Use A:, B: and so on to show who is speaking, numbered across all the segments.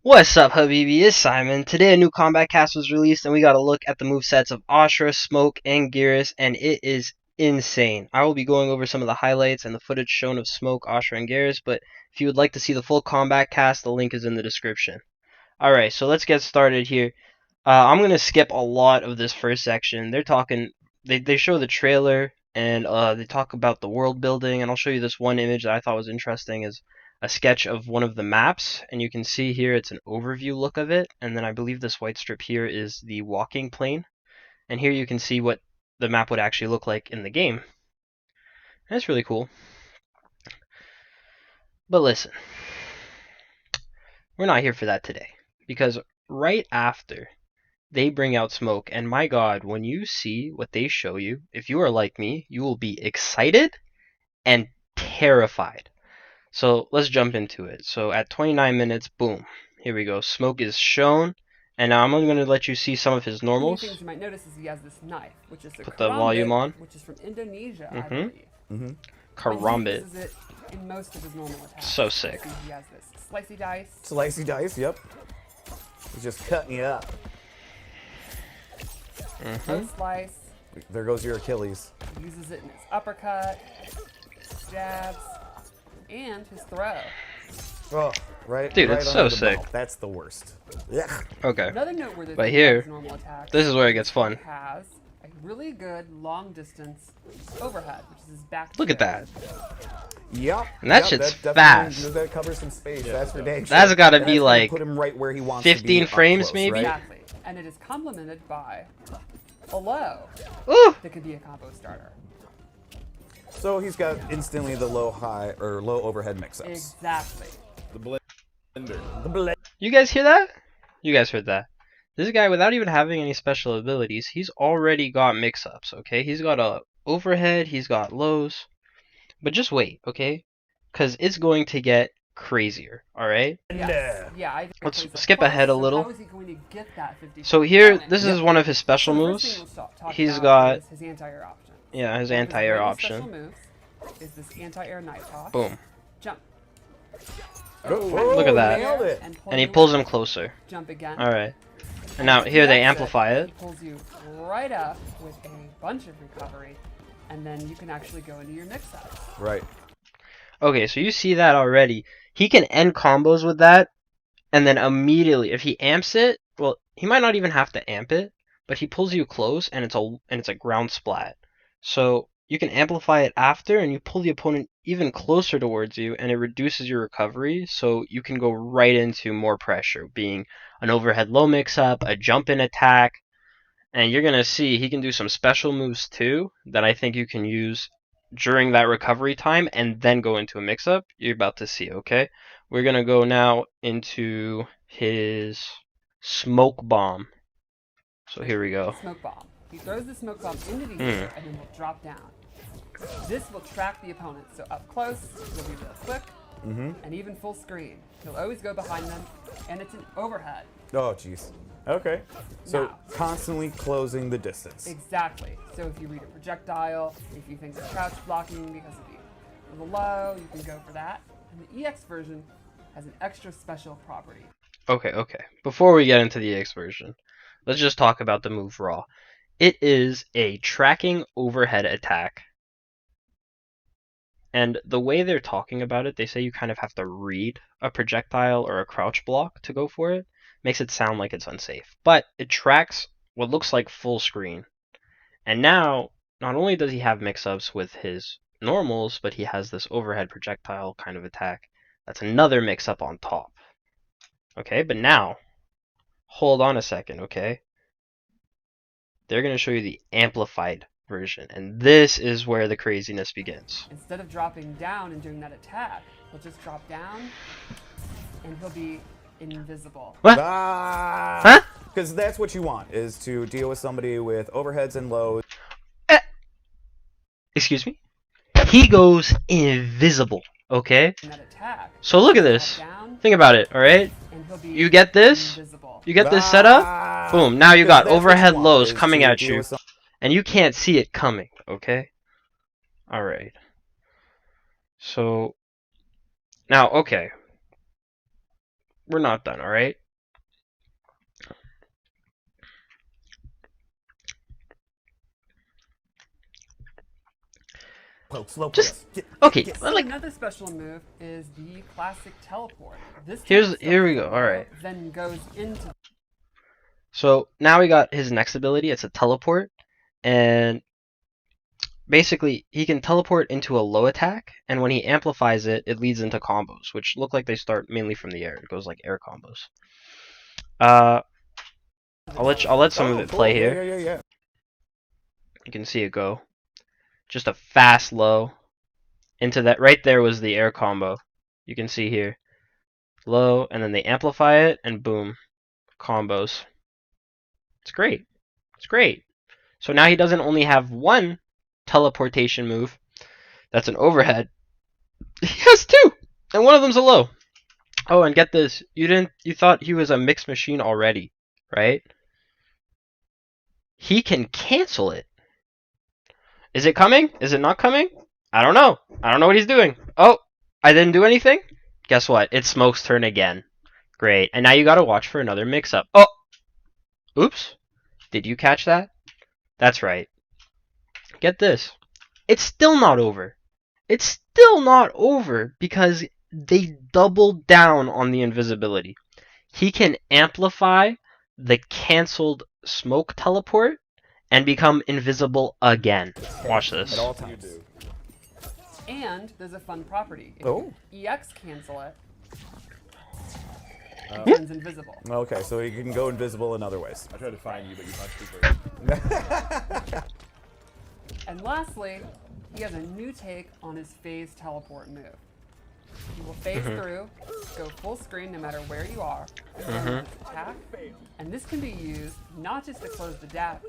A: What's up, Habibi? It's Simon. Today, a new Kombat Kast was released, and we got to look at the movesets of Ashrah, Smoke, and Geras, and it is insane. I will be going over some of the highlights and the footage shown of Smoke, Ashrah, and Geras, but if you would like to see the full Kombat Kast, the link is in the description. Alright, so let's get started here. I'm going to skip a lot of this first section. They show the trailer, and they talk about the world building, and I'll show you this one image that I thought was interesting is a sketch of one of the maps, and you can see here it's an overview look of it, and then I believe this white strip here is the walking plane, and here you can see what the map would actually look like in the game. And it's really cool. But listen, we're not here for that today, because right after they bring out Smoke, and my god, when you see what they show you, if you are like me, you will be excited and terrified. So let's jump into it. So at 29 minutes, boom, here we go. Smoke is shown, and now I'm only going to let you see some of his normals.
B: One of the things you might notice is he has this knife, which is the
A: Put the volume on.
B: which is from Indonesia, I believe.
A: Karambit.
B: He uses it in most of his normal attacks.
A: So sick.
B: So he has this slicey dice.
C: Slicey dice, yep. He's just cutting you up.
B: No slice.
C: There goes your Achilles.
B: He uses it in his uppercut, jabs, and his throw.
C: Oh, right.
A: Dude,
C: right
A: it's so
C: under the
A: sick.
C: belt. That's the worst. Yeah.
A: Okay.
B: Another noteworthy
A: But
B: thing
A: here,
B: about his normal attacks,
A: this is where it gets fun.
B: he has a really good long distance overhead, which is his back.
A: Look at that.
C: Yep.
A: And that
C: yep,
A: shit's
C: that
A: fast.
C: That covers some space. That's for dang sure.
A: That's got to
C: And
A: be
C: that's gonna
A: like
C: put him right where he wants
A: 15
C: to be,
A: frames
C: close,
A: maybe?
C: right?
B: Exactly. And it is complemented by a low
A: Ooh!
B: that could be a combo starter.
C: So he's got instantly the low overhead mix-ups.
B: Exactly.
C: The blender.
A: You guys hear that? You guys heard that. This guy, without even having any special abilities, he's already got mix-ups, okay? He's got a overhead, he's got lows. But just wait, okay? Because it's going to get crazier, alright?
B: Yes. Yeah,
A: Let's skip ahead a little.
B: How is he going to get that 50?
A: So here, this is one of his special
B: So the first thing
A: moves.
B: we'll talk
A: He's
B: about
A: got,
B: is his anti-air option.
A: yeah, his
B: One of
A: anti-air
B: really
A: option.
B: Special moves is this anti-air night toss.
A: Boom.
B: Jump.
C: Oh,
A: Look at that.
C: Nailed it.
A: And he pulls him closer.
B: Jump again.
A: Alright. And now here they amplify
B: He
A: it.
B: pulls you right up with a bunch of recovery, and then you can actually go into your mix-ups.
C: Right.
A: Okay, so you see that already. He can end combos with that, and then immediately, if he amps it, well, he might not even have to amp it, but he pulls you close, and it's a ground splat. So you can amplify it after, and you pull the opponent even closer towards you, and it reduces your recovery, so you can go right into more pressure, being an overhead low mix-up, a jump-in attack, and you're going to see he can do some special moves too that I think you can use during that recovery time and then go into a mix-up. You're about to see, okay? We're going to go now into his smoke bomb. So here we go.
B: Smoke bomb. He throws the smoke bomb into the air, and then will drop down. This will track the opponent, so up close, he'll be real quick, and even full screen. He'll always go behind them, and it's an overhead.
C: Oh, jeez. Okay. So
B: Now.
C: constantly closing the distance.
B: Exactly. So if you read a projectile, if you think it's crouch blocking because of the low, you can go for that. And the EX version has an extra special property.
A: Okay. Before we get into the EX version, let's just talk about the move raw. It is a tracking overhead attack. And the way they're talking about it, they say you kind of have to read a projectile or a crouch block to go for it. Makes it sound like it's unsafe. But it tracks what looks like full screen. And now, not only does he have mix-ups with his normals, but he has this overhead projectile kind of attack. That's another mix-up on top. Okay, but now, hold on a second, okay? They're going to show you the amplified version, and this is where the craziness begins.
B: Instead of dropping down and doing that attack, he'll just drop down, and he'll be invisible.
A: What?
C: Ah!
A: Huh?
C: Because that's what you want, is to deal with somebody with overheads and lows.
A: Excuse me? He goes invisible, okay?
B: And that attack,
A: So look at this.
B: drop down,
A: Think about it, alright?
B: and he'll be
A: You get this?
B: invisible.
A: You get this set up? Boom, now you got
C: Because that's what
A: overhead
C: you want,
A: lows
C: is
A: coming
C: to
A: at
C: deal
A: you,
C: with some-
A: and you can't see it coming, okay? Alright. So, now, okay. we're not done, alright?
C: Slow
A: Just
C: press.
A: okay.
B: So
A: Like
B: another special move is the classic teleport. This
A: here
B: takes
A: we
B: the
A: go.
B: low,
A: All right.
B: Then goes into.
A: So now we got his next ability. It's a teleport, and basically he can teleport into a low attack, and when he amplifies it, it leads into combos, which look like they start mainly from the air. It goes like air combos. I'll let some of it
C: Cool.
A: play here.
C: Yeah.
A: You can see it go. Just a fast low into that. Right there was the air combo. You can see here. Low, and then they amplify it, and boom. Combos. It's great. It's great. So now he doesn't only have one teleportation move. That's an overhead. He has two! And one of them's a low. Oh, and get this. You thought he was a mixed machine already, right? He can cancel it. Is it coming? Is it not coming? I don't know. I don't know what he's doing. Oh, I didn't do anything? Guess what? It's Smoke's turn again. Great. And now you gotta watch for another mix-up. Oh! Oops. Did you catch that? That's right. Get this. It's still not over. It's still not over because they doubled down on the invisibility. He can amplify the canceled Smoke teleport and become invisible again. Watch this.
C: At all times.
B: And there's a fun property. If
C: Oh.
B: you EX cancel it, it turns invisible.
C: Okay, so he can go invisible in other ways.
D: I tried to find you, but you punched me first.
B: And lastly, he has a new take on his phase teleport move. He will phase through, go full screen no matter where you are, and then attack. And this can be used not just to close the gap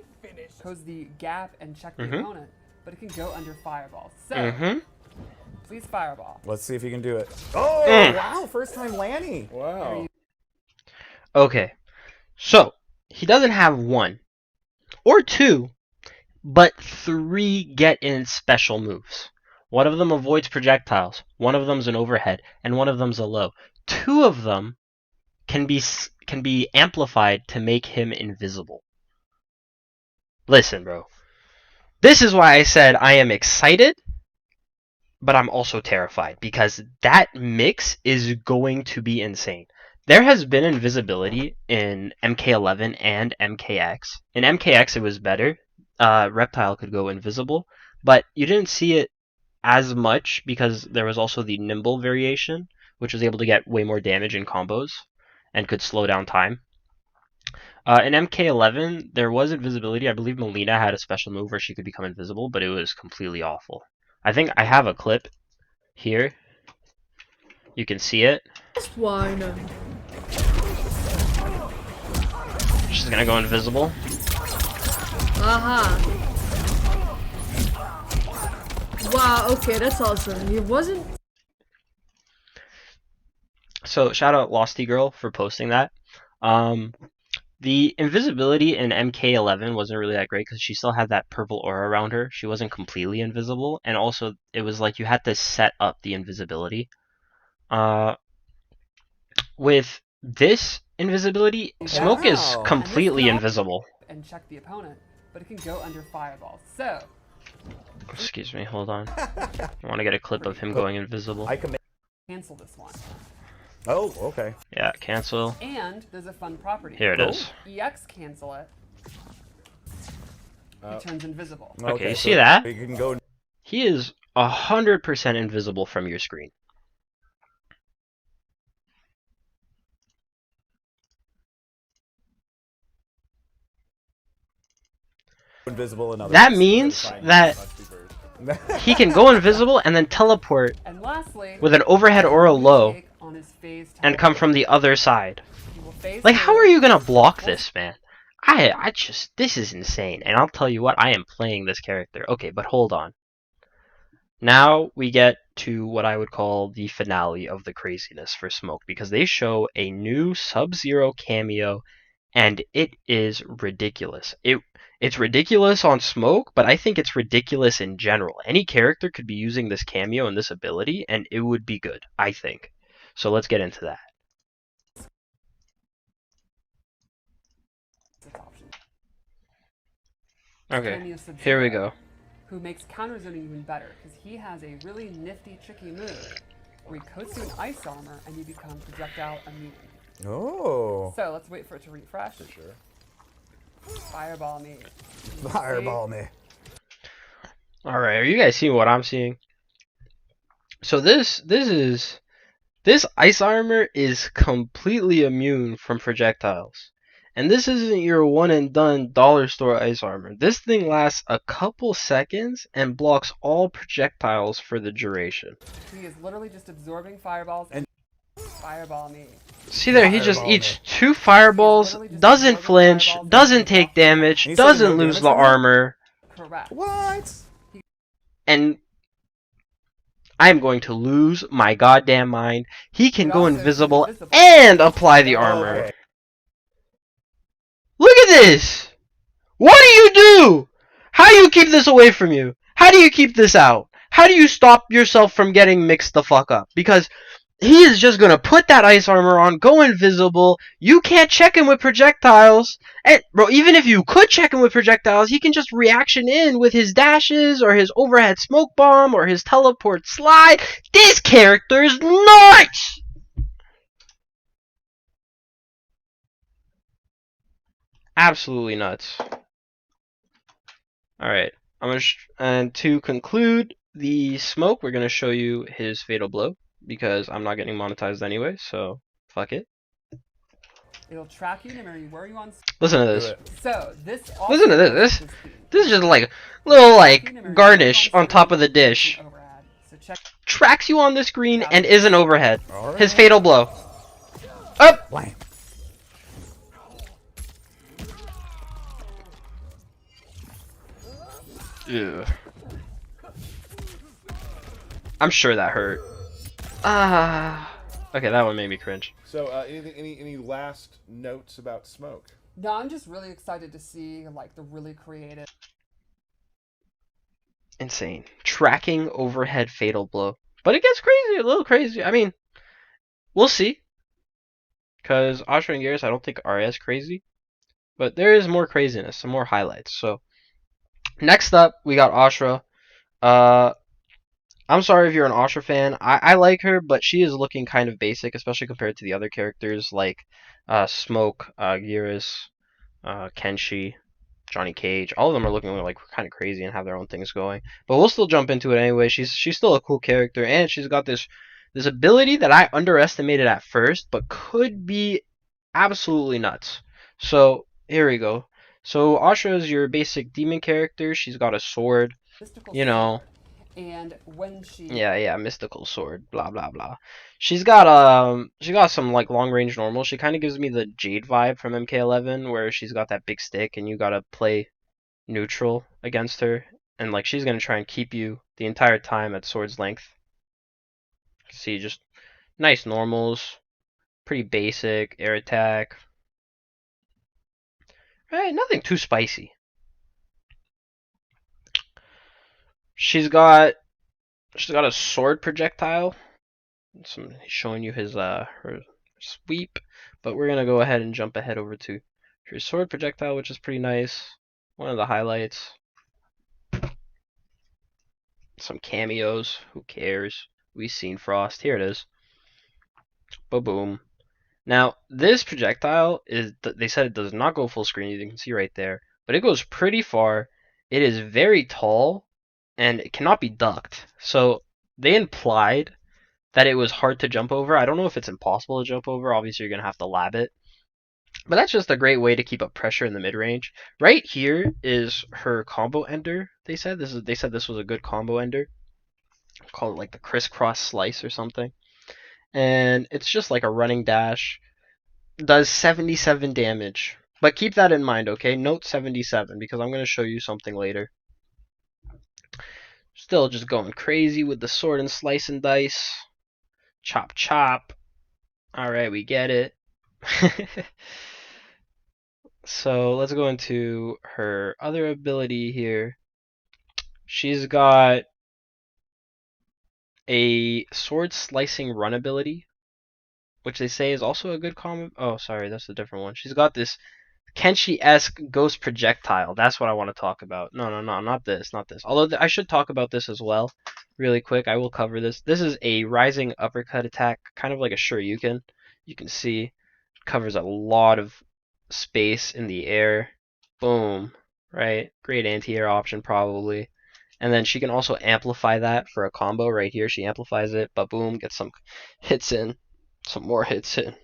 B: and check the opponent, but it can go under fireball. So, please fireball.
C: Let's see if he can do it. Oh, wow, first time Lanny.
D: Wow.
A: Okay. So, he doesn't have one or two, but three get-in special moves. One of them avoids projectiles, one of them's an overhead, and one of them's a low. Two of them can be amplified to make him invisible. Listen, bro. This is why I said I am excited, but I'm also terrified, because that mix is going to be insane. There has been invisibility in MK11 and MKX. In MKX it was better. Reptile could go invisible, but you didn't see it as much because there was also the nimble variation, which was able to get way more damage in combos and could slow down time. In MK11, there was invisibility. I believe Melina had a special move where she could become invisible, but it was completely awful. I think I have a clip here. You can see it.
E: Why no?
A: She's gonna go invisible.
E: Aha. Wow, okay, that's awesome. He wasn't.
A: So shout out Losty Girl for posting that. The invisibility in MK11 wasn't really that great because she still had that purple aura around her. She wasn't completely invisible, and also it was like you had to set up the invisibility. With this invisibility, Smoke is completely invisible.
B: And check the opponent, but it can go under fireball. So,
A: Excuse me, hold on. I want to get a clip of him going invisible.
C: I can make.
B: cancel this one.
C: Oh, okay.
A: Yeah, cancel.
B: And there's a fun property.
A: Here it is.
B: EX cancel it. It turns invisible.
A: Okay, you
C: so
A: see that?
C: He can go.
A: He is 100% invisible from your screen.
C: Invisible in other
A: That
C: ways.
A: means that he can go invisible and then teleport
B: And lastly,
A: with an overhead or a low
B: take on his phase
A: and come from the other side.
B: He will phase
A: Like, how are
B: through.
A: you gonna block this, man? I just, this is insane. And I'll tell you what, I am playing this character. Okay, but hold on. Now we get to what I would call the finale of the craziness for Smoke, because they show a new Sub-Zero cameo, and it is ridiculous. It's ridiculous on Smoke, but I think it's ridiculous in general. Any character could be using this cameo and this ability, and it would be good, I think. So let's get into that. Okay,
B: enemy of
A: here we
B: Sub-Zero,
A: go.
B: who makes counter zoning even better because he has a really nifty, tricky move where he coats you in ice armor and you become projectile immune.
C: Oh.
B: So let's wait for it to refresh.
D: For sure.
B: Fireball me.
C: Fireball me.
A: Alright, are you guys seeing what I'm seeing? So this ice armor is completely immune from projectiles. And this isn't your one and done dollar store ice armor. This thing lasts a couple seconds and blocks all projectiles for the duration.
B: He is literally just absorbing fireballs and fireball me.
A: See there, he just
C: Fireball
A: eats
C: me.
A: 2 fireballs, doesn't flinch, doesn't take damage,
C: And you said no
A: doesn't lose
C: damage
A: the
C: from that?
A: armor,
B: Correct.
C: What?
A: and I'm going to lose my goddamn mind. He can go
B: also
A: invisible
B: invisible.
A: and apply the armor.
C: Okay.
A: Look at this! What do you do? How do you keep this away from you? How do you keep this out? How do you stop yourself from getting mixed the fuck up? Because he is just gonna put that ice armor on, go invisible. You can't check him with projectiles. And bro, even if you could check him with projectiles, he can just reaction in with his dashes or his overhead smoke bomb or his teleport slide. This character is nuts! Absolutely nuts. Alright, and to conclude the smoke, we're gonna show you his fatal blow because I'm not getting monetized anyway, so fuck it.
B: It'll track you no matter where you on.
A: Listen to
C: Do
A: this.
C: it.
B: So this.
A: Listen to
B: also
A: this.
B: does speed.
A: This is just like little like garnish on top of the dish.
B: Overhead. So check.
A: Tracks you on the screen and isn't overhead.
C: Alright.
A: His fatal blow. Up.
C: Blam.
A: Ew. I'm sure that hurt. Ah. Okay, that one made me cringe.
D: So, any last notes about Smoke?
B: No, I'm just really excited to see like the really creative.
A: Insane. Tracking overhead fatal blow. But it gets crazy, a little crazy. I mean, we'll see. Because Ashrah and Geras I don't think are as crazy. But there is more craziness, some more highlights. So, next up, we got Ashrah. I'm sorry if you're an Ashrah fan. I like her, but she is looking kind of basic, especially compared to the other characters like Smoke, Geras, Kenshi, Johnny Cage. All of them are looking like kind of crazy and have their own things going. But we'll still jump into it anyway. She's still a cool character, and she's got this ability that I underestimated at first, but could be absolutely nuts. So here we go. So Ashrah is your basic demon character. She's got a sword,
B: mystical
A: you know.
B: sword. And when she.
A: Yeah, mystical sword, blah blah blah. She got some like long range normal. She kind of gives me the Jade vibe from MK11, where she's got that big stick and you gotta play neutral against her, and like she's gonna try and keep you the entire time at sword's length. See, just nice normals, pretty basic air attack. Right, nothing too spicy. She's got a sword projectile. He's showing you his her sweep, but we're gonna go ahead and jump ahead over to her sword projectile, which is pretty nice. One of the highlights. Some cameos. Who cares? We've seen Frost. Here it is. Boom. Now this projectile they said it does not go full screen. You can see right there, but it goes pretty far. It is very tall, and it cannot be ducked. So they implied that it was hard to jump over. I don't know if it's impossible to jump over. Obviously, you're going to have to lab it. But that's just a great way to keep up pressure in the mid-range. Right here is her combo ender. They said this was a good combo ender. Call it like the crisscross slice or something. And it's just like a running dash. Does 77 damage. But keep that in mind, okay? Note 77 because I'm going to show you something later. Still just going crazy with the sword and slice and dice. Chop chop. Alright, we get it. So let's go into her other ability here. She's got a sword slicing run ability, which they say is also a good combo. Oh, sorry, that's a different one. She's got this Kenshi-esque ghost projectile. That's what I want to talk about. No, not this, not this. Although I should talk about this as well, really quick. I will cover this. This is a rising uppercut attack, kind of like a Shoryuken. You can see covers a lot of space in the air. Boom, right? Great anti-air option probably. And then she can also amplify that for a combo right here. She amplifies it, but boom, gets some hits in, some more hits in.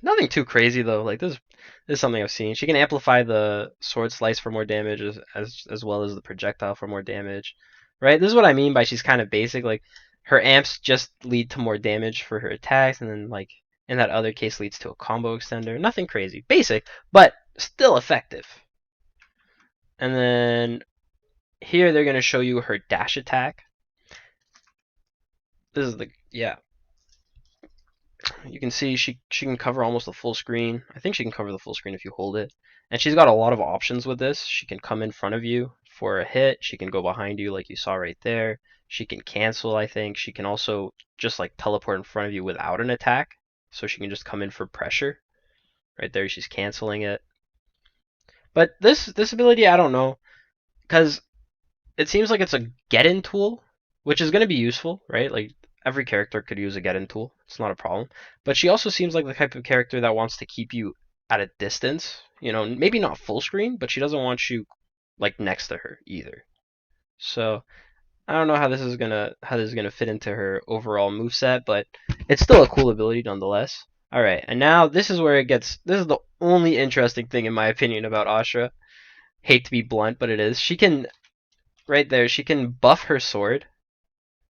A: Nothing too crazy though. Like this is something I've seen. She can amplify the sword slice for more damage as well as the projectile for more damage. Right? This is what I mean by she's kind of basic. Like her amps just lead to more damage for her attacks, and then like in that other case leads to a combo extender. Nothing crazy. Basic, but still effective. And then here they're gonna show you her dash attack. This is the you can see she can cover almost the full screen. I think she can cover the full screen if you hold it. And she's got a lot of options with this. She can come in front of you for a hit. She can go behind you like you saw right there. She can cancel, I think. She can also just like teleport in front of you without an attack. So she can just come in for pressure. Right there, she's canceling it. But this ability, I don't know. Because it seems like it's a get-in tool, which is going to be useful, right? Like every character could use a get-in tool. It's not a problem. But she also seems like the type of character that wants to keep you at a distance. You know, maybe not full screen, but she doesn't want you like next to her either. So I don't know how this is gonna fit into her overall moveset, but it's still a cool ability nonetheless. Alright, and now this is where it gets this is the only interesting thing in my opinion about Ashrah. Hate to be blunt, but it is. She can right there, she can buff her sword.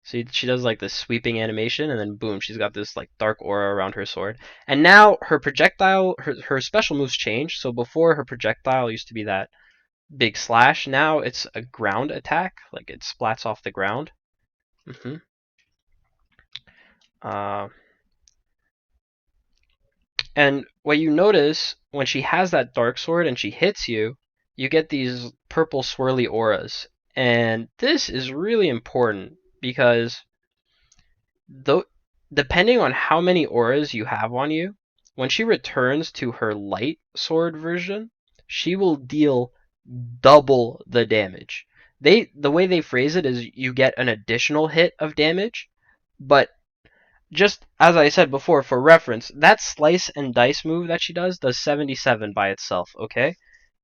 A: So she does like this sweeping animation, and then boom, she's got this like dark aura around her sword. And now her projectile, her special moves change. So before her projectile used to be that big slash. Now it's a ground attack, like it splats off the ground. And what you notice when she has that dark sword and she hits you, you get these purple swirly auras. And this is really important because depending on how many auras you have on you, when she returns to her light sword version, she will deal double the damage. The way they phrase it is you get an additional hit of damage, but just as I said before, for reference, that slice and dice move that she does 77 by itself, okay?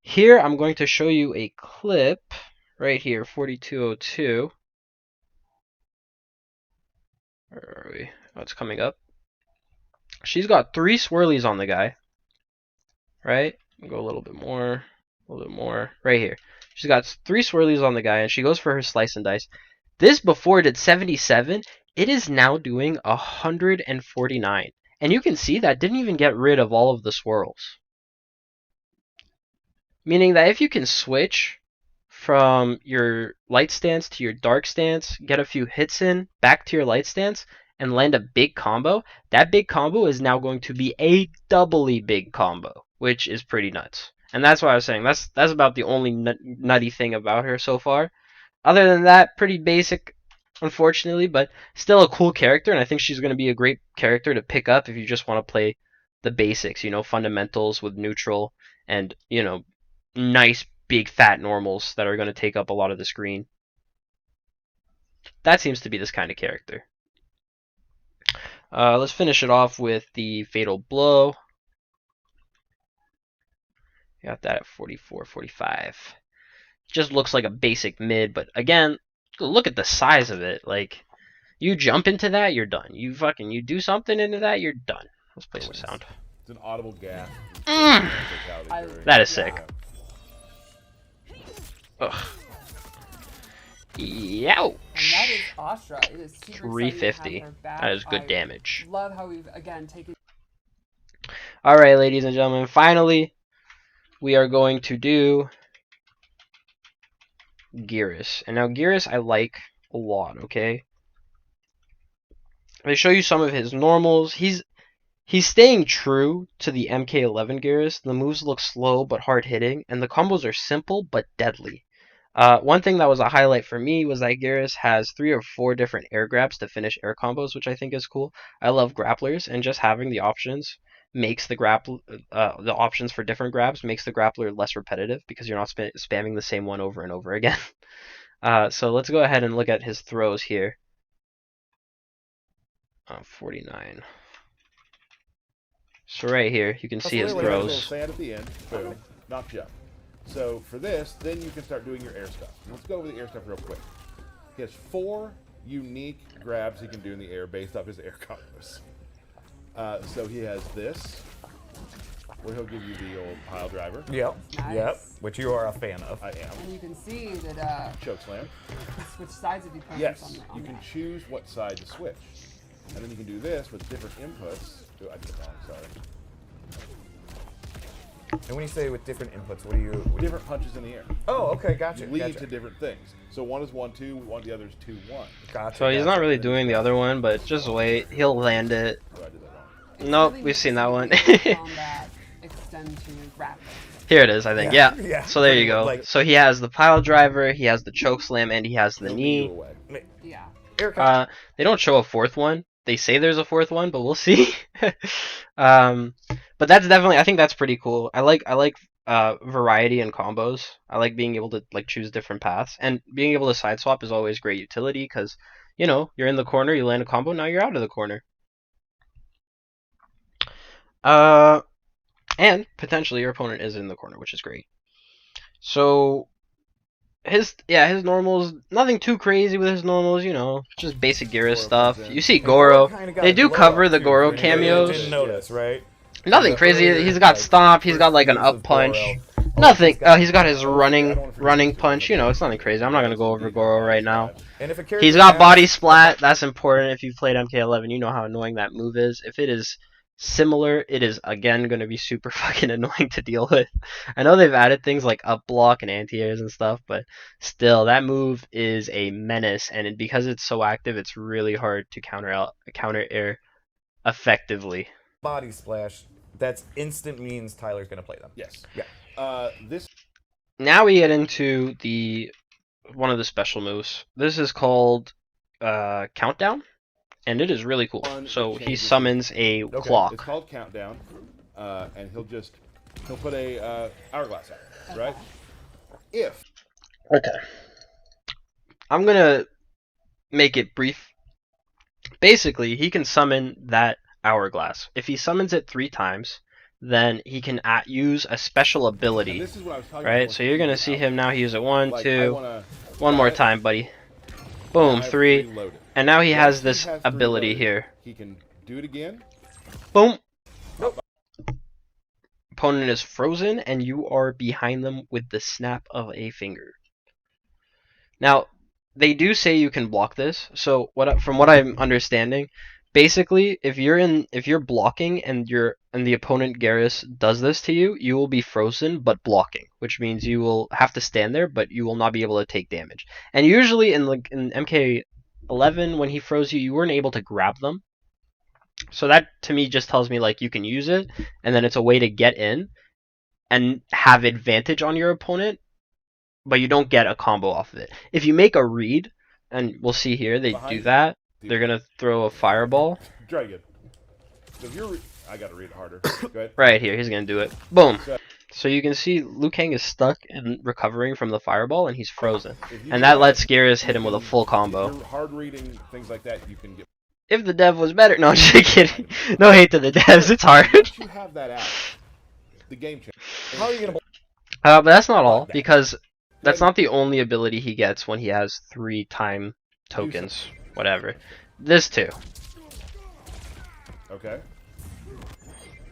A: Here I'm going to show you a clip right here, 4202. Where are we? Oh, it's coming up. She's got 3 swirlies on the guy, right? Go a little bit more, right here. She's got 3 swirlies on the guy, and she goes for her slice and dice. This before did 77. It is now doing 149. And you can see that didn't even get rid of all of the swirls. Meaning that if you can switch from your light stance to your dark stance, get a few hits in, back to your light stance, and land a big combo, that big combo is now going to be a doubly big combo, which is pretty nuts. And that's why I was saying that's about the only nutty thing about her so far. Other than that, pretty basic, unfortunately, but still a cool character, and I think she's going to be a great character to pick up if you just want to play the basics, you know, fundamentals with neutral and, you know, nice big fat normals that are going to take up a lot of the screen. That seems to be this kind of character. Let's finish it off with the Fatal Blow. Got that at 44, 45. Just looks like a basic mid, but again, look at the size of it. Like, you jump into that, you're done. You do something into that, you're done. Let's play some sound.
D: It's an audible gas.
A: That is sick. Ugh. Youch.
B: And that is Ashrah. It is super
A: 350. That is good damage.
B: Love how we've again taken.
A: Alright, ladies and gentlemen, finally, we are going to do Geras. And now Geras I like a lot, okay? They show you some of his normals. He's staying true to the MK11 Geras. The moves look slow but hard hitting, and the combos are simple but deadly. One thing that was a highlight for me was that Geras has 3 or 4 different air grabs to finish air combos, which I think is cool. I love grapplers, and just having the options makes the the options for different grabs makes the grappler less repetitive because you're not spamming the same one over and over again. So let's go ahead and look at his throws here. 49. So right here, you can see his
D: Little
A: throws.
D: sand at the end. Boom. Knocked you up. So for this, then you can start doing your air stuff. Let's go over the air stuff real quick. He has 4 unique grabs he can do in the air based off his air combos. So he has this, where he'll give you the old pile driver.
C: Yep.
B: Nice.
C: Yep. Which you are a fan of.
D: I am.
B: And you can see that
D: Choke slam.
B: you switch sides of the opponents
D: Yes,
B: on
D: you can
B: that.
D: choose what side to switch. And then you can do this with different inputs. Oh, I did it wrong, sorry.
C: And when you say with different inputs, what do you?
D: Different punches in the air.
C: Oh, okay, gotcha.
D: Lead
C: gotcha.
D: to different things. So one is 1-2, the other is 2-1.
C: Gotcha.
A: So he's
C: gotcha.
A: not really doing the other one, but just wait. He'll land it.
D: Oh, I did that wrong.
B: It's
A: Nope,
B: really
A: we've seen that one.
B: combat extend to grappling.
A: Here it is, I think. Yeah.
C: Yeah.
A: So there you go.
C: Like-
A: So he has the pile driver, he has the choke slam, and he has the
D: He'll knee you
A: knee.
D: away.
B: Yeah.
C: Air combo.
A: They don't show a fourth one. They say there's a fourth one, but we'll see. But that's definitely, I think that's pretty cool. I like variety in combos. I like being able to like choose different paths, and being able to side swap is always great utility because you know you're in the corner, you land a combo, now you're out of the corner. And potentially your opponent is in the corner, which is great. So his normals, nothing too crazy with his normals, you know, just basic Geras stuff. You see Goro,
C: Kinda got
A: they
C: a
A: do
C: glow
A: cover
C: up,
A: the
C: too,
A: Goro
C: for anybody that
A: cameos.
C: Didn't notice, right?
A: Nothing
C: The
A: crazy.
C: earlier,
A: He's got
C: like,
A: stomp. He's got like an
C: first
A: up
C: use of
A: punch.
C: Goro.
A: Nothing. He's got his
D: I don't wanna
A: running
D: forget
A: punch. You know, it's nothing crazy. I'm not gonna go over Goro right now.
C: And if a character
A: He's got
C: has-
A: body splat. That's important. If you've played MK11, you know how annoying that move is. If it is similar, it is again gonna be super fucking annoying to deal with. I know they've added things like up block and anti-airs and stuff, but still, that move is a menace. And because it's so active, it's really hard to counter air effectively.
C: body splash, that's instant means Tyler's gonna play them.
D: Yes.
C: Yeah.
D: This
A: Now we get into one of the special moves. This is called Countdown, and it is really cool.
D: One
A: So he
D: changes-
A: summons a
D: it's
A: clock.
D: called Countdown, and he'll put a hourglass out, right? If
A: Okay. I'm gonna make it brief. Basically, he can summon that hourglass. If he summons it 3 times, then he can use a special
D: and
A: ability.
D: this is what I was talking
A: Right?
D: about.
A: So you're gonna see him now use it 1,
D: Like,
A: 2,
D: I wanna,
A: one more time, buddy. Boom,
D: I have
A: 3.
D: loaded.
A: And now he
D: Once
A: has this
D: three
A: ability
D: loaded,
A: here.
D: He can do it again.
A: Boom.
C: Nope.
A: Opponent is frozen, and you are behind them with the snap of a finger. Now, they do say you can block this. So from what I'm understanding, basically, if you're blocking and the opponent Geras does this to you, you will be frozen but blocking, which means you will have to stand there, but you will not be able to take damage. And usually in MK11, when he froze you, you weren't able to grab them. So that to me just tells me like you can use it, and then it's a way to get in and have advantage on your opponent, but you don't get a combo off of it. If you make a read, and we'll see here, they
D: Behind
A: do
D: you.
A: that. They're gonna throw a fireball
D: Dragon. So if you're, I gotta read it harder. Go ahead.
A: right here. He's gonna do it. Boom.
D: So-
A: So you can see Liu Kang is stuck and recovering from the fireball, and he's frozen.
D: If you
A: And
D: do
A: that lets Geras hit him with a full
D: If
A: combo.
D: you're hard reading things like that, you can get.
A: If the dev was better, no, I'm just kidding. No hate to the devs. It's hard.
D: Once you have that out, the game changes.
C: How are you gonna?
A: But that's not all, because that's not the only ability he gets when he has 3 time tokens, whatever. This too.
D: Okay.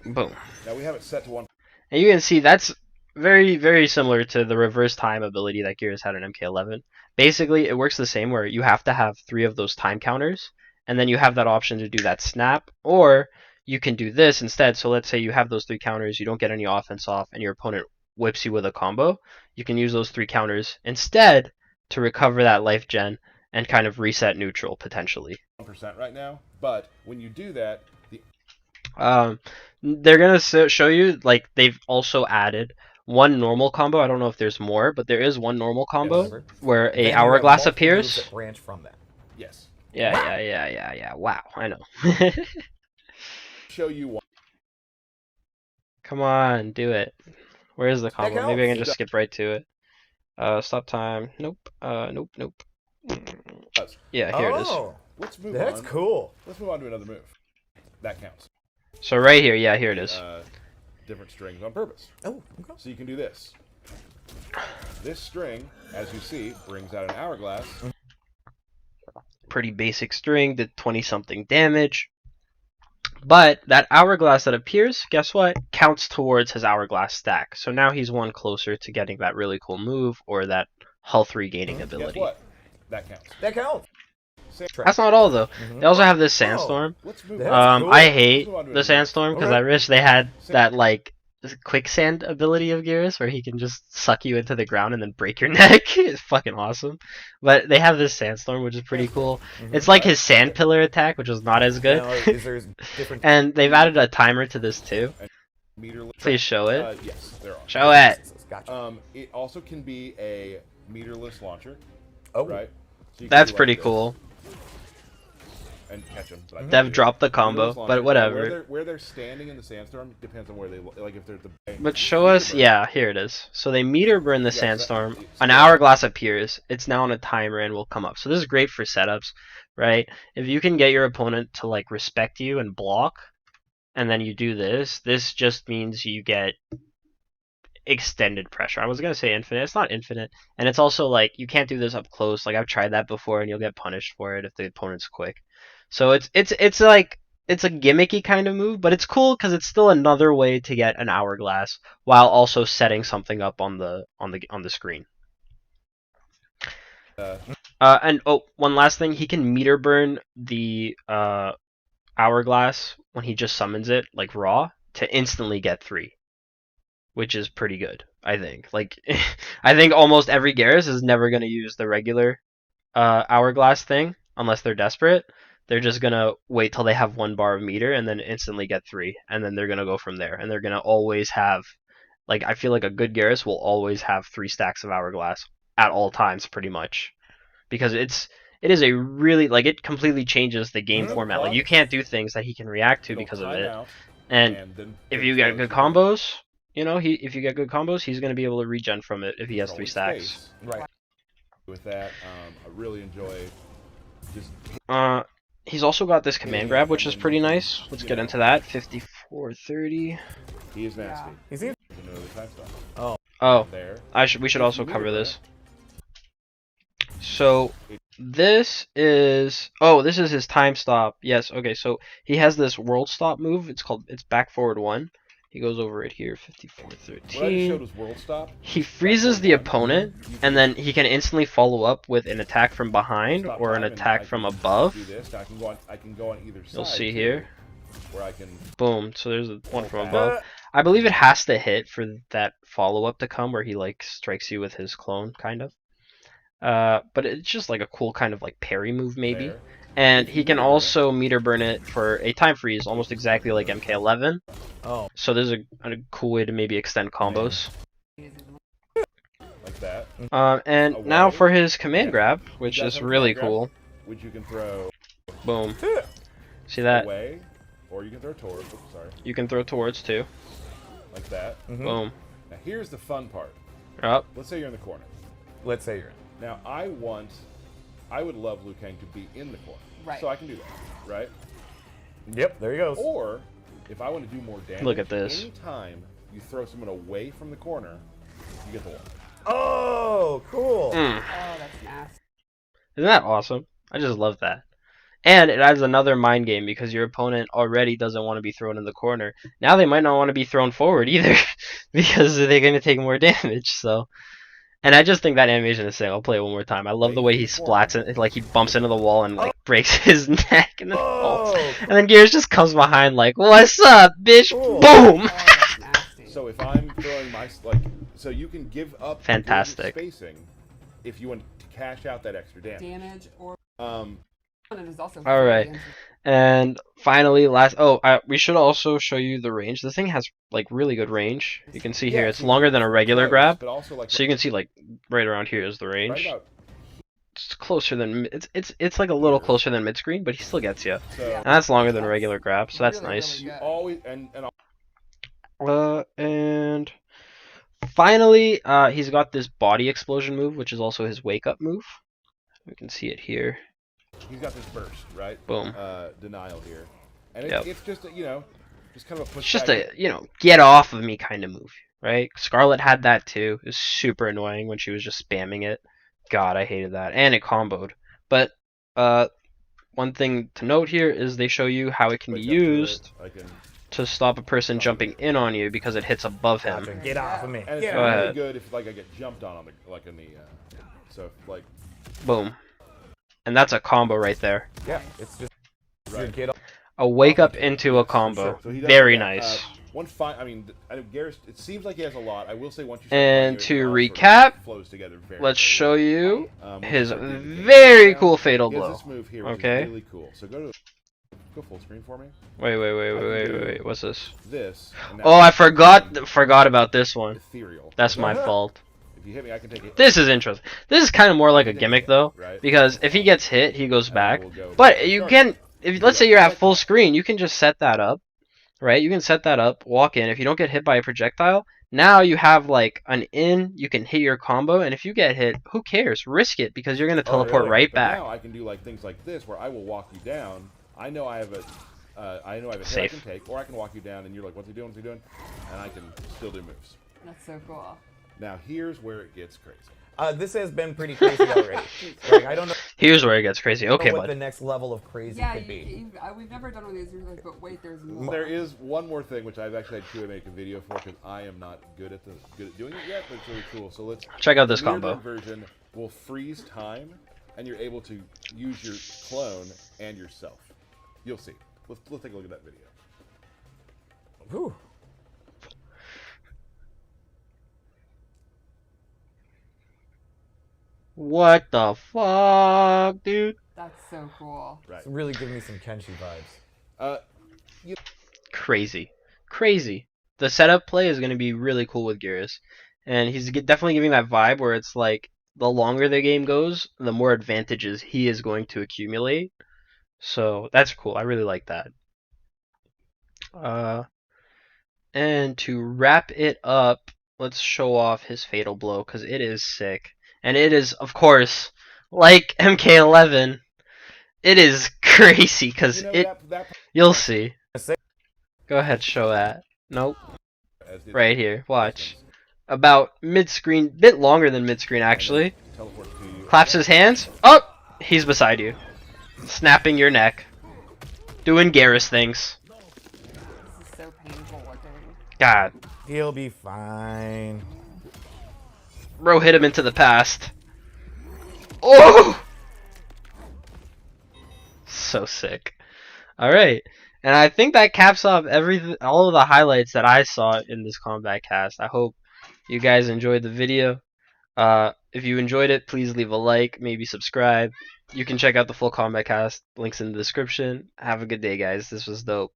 A: Boom.
D: Now we have it set to 1.
A: And you can see that's very, very similar to the reverse time ability that Geras had in MK11. Basically, it works the same where you have to have 3 of those time counters, and then you have that option to do that snap, or you can do this instead. So let's say you have those 3 counters, you don't get any offense off, and your opponent whips you with a combo. You can use those 3 counters instead to recover that life gen and kind of reset neutral potentially.
D: 1% right now, but when you do that,
A: They're gonna show you like they've also added one normal combo. I don't know if there's more, but there is one normal combo
C: Yes.
A: where
C: Then
A: a
C: you have
A: hourglass
C: multiple moves
A: appears.
C: that branch from that.
D: yes,
A: Yeah. Wow, I know.
D: show you one.
A: Come on, do it. Where is the combo? Maybe I can
C: counts.
A: just skip right to it. Stop time. Nope. Nope. Yeah, here it is.
C: Oh,
D: Let's move
C: that's
D: on.
C: cool.
D: Let's move on to another move. That counts.
A: So right here, yeah, here it is.
D: Different strings on purpose.
C: Oh, okay.
D: So you can do this. This string, as you see, brings out an hourglass.
A: Pretty basic string, did 20-something damage. But that hourglass that appears, guess what? Counts towards his hourglass stack. So now he's one closer to getting that really cool move or that health regaining
D: Guess
A: ability.
D: what? That counts.
C: That counts.
A: That's not all though. They also have this sandstorm.
D: Let's move
C: That's
D: on.
C: cool.
A: I hate
D: Let's move on to
A: the
D: another
A: sandstorm because
C: Okay.
A: I wish they had that like quicksand ability of Geras where he can just suck you into the ground and then break your neck. It's fucking awesome. But they have this sandstorm which is pretty cool. It's like his sand pillar attack, which was not as good.
C: Now, is there different?
A: And they've added a timer to this too.
D: Meterless.
A: Please show it.
D: Yes, there are.
A: Show it.
C: Gotcha.
D: It also can be a meterless launcher,
C: Oh,
D: right? So you can
A: That's
D: do like
A: pretty
D: this
A: cool.
D: And catch them. But I can't
A: Dev
D: do it.
A: dropped the
D: Meterless
A: combo,
D: launcher.
A: but
D: Now,
A: whatever.
D: Where they're standing in the sandstorm depends on where they like if they're at the.
A: But show us, yeah, here it is. So they meter burn the
D: Yeah,
A: sandstorm.
D: so-
A: An hourglass appears. It's now on a timer and will come up. So this is great for setups, right? If you can get your opponent to like respect you and block, and then you do this, this just means you get extended pressure. I was gonna say infinite. It's not infinite, and it's also like you can't do this up close. Like I've tried that before, and you'll get punished for it if the opponent's quick. So it's like it's a gimmicky kind of move, but it's cool because it's still another way to get an hourglass while also setting something up on the screen. And oh, one last thing, he can meter burn the hourglass when he just summons it like raw to instantly get 3, which is pretty good, I think. Like I think almost every Geras is never gonna use the regular hourglass thing unless they're desperate. They're just gonna wait till they have 1 bar of meter and then instantly get 3, and then they're gonna go from there. And they're gonna always have, like, I feel like a good Geras will always have 3 stacks of hourglass at all times, pretty much, because it is a really, like, it completely changes the game format. Like you can't do things that he can react to
D: It'll
A: because of
D: time
A: it.
D: out,
A: And
D: then
A: if you get good combos, you know, if you get good combos, he's gonna be able to regen from it if he has 3
D: controlling
A: stacks.
D: space.
C: right.
D: With that, I really enjoy just
A: He's also got this command grab, which is pretty nice. Let's get into that. 5430.
D: he is nasty.
C: He seems.
D: There's another time stuff.
A: Oh,
D: There.
A: we should also cover this. So this is his time stop. Yes, okay. So he has this world stop move. It's back forward 1. He goes over it here,
D: What I just showed
A: 5413.
D: was world stop.
A: He freezes the opponent, and then he can instantly follow up with an attack from behind
D: Stop
A: or an
D: time, and
A: attack
D: I
A: from
D: can
A: above.
D: Do this. I can go on either side.
A: You'll see
D: too,
A: here.
D: Where I can.
A: Boom. So there's one from
D: Okay.
A: above. I believe it has to hit for that follow up to come, where he like strikes you with his clone, kind of. But it's just like a cool kind of like parry move, maybe.
D: There.
A: And he can also meter burn it for a time freeze, almost exactly like MK11.
C: Oh.
A: So there's a cool way to maybe extend combos.
D: Like that.
A: And now
D: Away.
A: for his command
D: Yeah.
A: grab, which
D: You guys
A: is
D: have a
A: really
D: command grab?
A: cool.
D: Which you can throw
A: Boom. See that?
D: away, or you can throw towards. Oops, sorry.
A: You can throw towards too.
D: Like that.
A: Boom.
D: Now here's the fun part.
A: Up.
D: Let's say you're in the corner.
C: Let's say you're in.
D: Now I would love Liu Kang to be in the corner.
B: Right.
D: So I can do that, right?
C: Yep, there he goes.
D: Or if I want to do more damage,
A: Look at this.
D: Anytime you throw someone away from the corner, you get the one.
C: Oh, cool.
A: Mm.
B: Oh, that's nasty.
A: Isn't that awesome? I just love that. And it adds another mind game because your opponent already doesn't want to be thrown in the corner. Now they might not want to be thrown forward either because they're going to take more damage. So, and I just think that animation is sick. I'll play it one more time. I love the way he splats it, like he bumps into the wall and like breaks his neck and then falls.
C: Oh,
A: And then Geras just comes behind like, "What's up, bitch?"
C: Cool.
A: Boom.
B: Oh, that's nasty.
D: So if I'm throwing my so you can give up
A: Fantastic.
D: spacing if you want to cash out that extra damage.
B: Damage or
D: Um,
B: it is also
A: All right.
B: very
A: And finally, we should also show you the range. The thing has like really good range. You can see here
D: yeah,
A: it's
D: so
A: longer than a regular
D: close,
A: grab.
D: but also like
A: So you can see like right around here is the
D: right
A: range.
D: about
A: It's closer than it's like a little closer than mid screen, but he still gets you.
D: so.
A: And that's longer than a regular grab, so that's
B: Really,
A: nice.
B: really good.
D: Always and
A: And finally, he's got this body explosion move, which is also his wake up move. We can see it here.
D: He's got this burst, right?
A: Boom.
D: Denial here. And
A: Yep.
D: it's just, you know, just kind of a push.
A: It's just a, get off of me kind of move, right? Scarlet had that too. It was super annoying when she was just spamming it. God, I hated that. And it comboed. But one thing to note here is they show you how it can be used to stop a person jumping in on you because it hits above him.
C: Get off of me.
D: And it's really good if like I get jumped on the in the so like
A: boom. And that's a combo right there.
C: Yeah, it's just get off.
A: A wake up into a combo.
D: So
A: very nice.
D: I mean, Geras, it seems like he has a lot. I will say once you
A: and to recap, let's show you his very cool fatal blow.
D: This move here,
A: okay.
D: Really cool. So go full screen for me.
A: Wait. What's this?
D: This.
A: Oh, I forgot about this one.
D: Ethereal.
A: That's my fault.
D: If you hit me, I can take it.
A: This is interesting. This is kind of more like a gimmick though, because if he gets hit, he goes back. But you can, if let's say you're at full screen, you can just set that up, right? You can set that up, walk in. If you don't get hit by a projectile, now you have like an in. You can hit your combo, and if you get hit, who cares? Risk it because you're gonna teleport right back.
D: Now I can do like things like this, where I will walk you down. I know I have a hit I can take, or I can walk you down, and you're like, "What's he doing? What's he doing?" And I can still do moves.
B: That's so cool.
D: Now here's where it gets crazy.
C: This has been pretty crazy already. Like, I don't know.
A: Here's where it gets crazy. Okay,
C: what
A: bud.
C: the next level of crazy could be.
B: We've never done one of these. You're like, but wait, there's more.
D: There is one more thing which I've actually had to make a video for because I am not good at doing it yet, but it's really cool. So let's
A: check out this
D: the
A: combo.
D: Version will freeze time, and you're able to use your clone and yourself. You'll see. Let's take a look at that video.
C: Whew.
A: What the fuck, dude?
B: That's so cool.
D: Right.
C: It's really giving me some Kenshi vibes.
A: Crazy. The setup play is going to be really cool with Geras. And he's definitely giving that vibe where it's like the longer the game goes, the more advantages he is going to accumulate. So that's cool. I really like that. And to wrap it up, let's show off his fatal blow because it is sick. And it is, of course, like MK11, it is crazy because you'll see. Go ahead, show that. Nope. Right here, watch. About mid-screen, bit longer than mid-screen actually. Claps his hands. Oh, he's beside you. Snapping your neck. Doing Geras things.
B: This is so painful looking.
A: God.
C: He'll be fine.
A: Bro hit him into the past. Oh! So sick. Alright. And I think that caps off all of the highlights that I saw in this Kombat Kast. I hope you guys enjoyed the video. If you enjoyed it, please leave a like, maybe subscribe. You can check out the full Kombat Kast. Links in the description. Have a good day, guys. This was dope.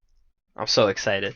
A: I'm so excited.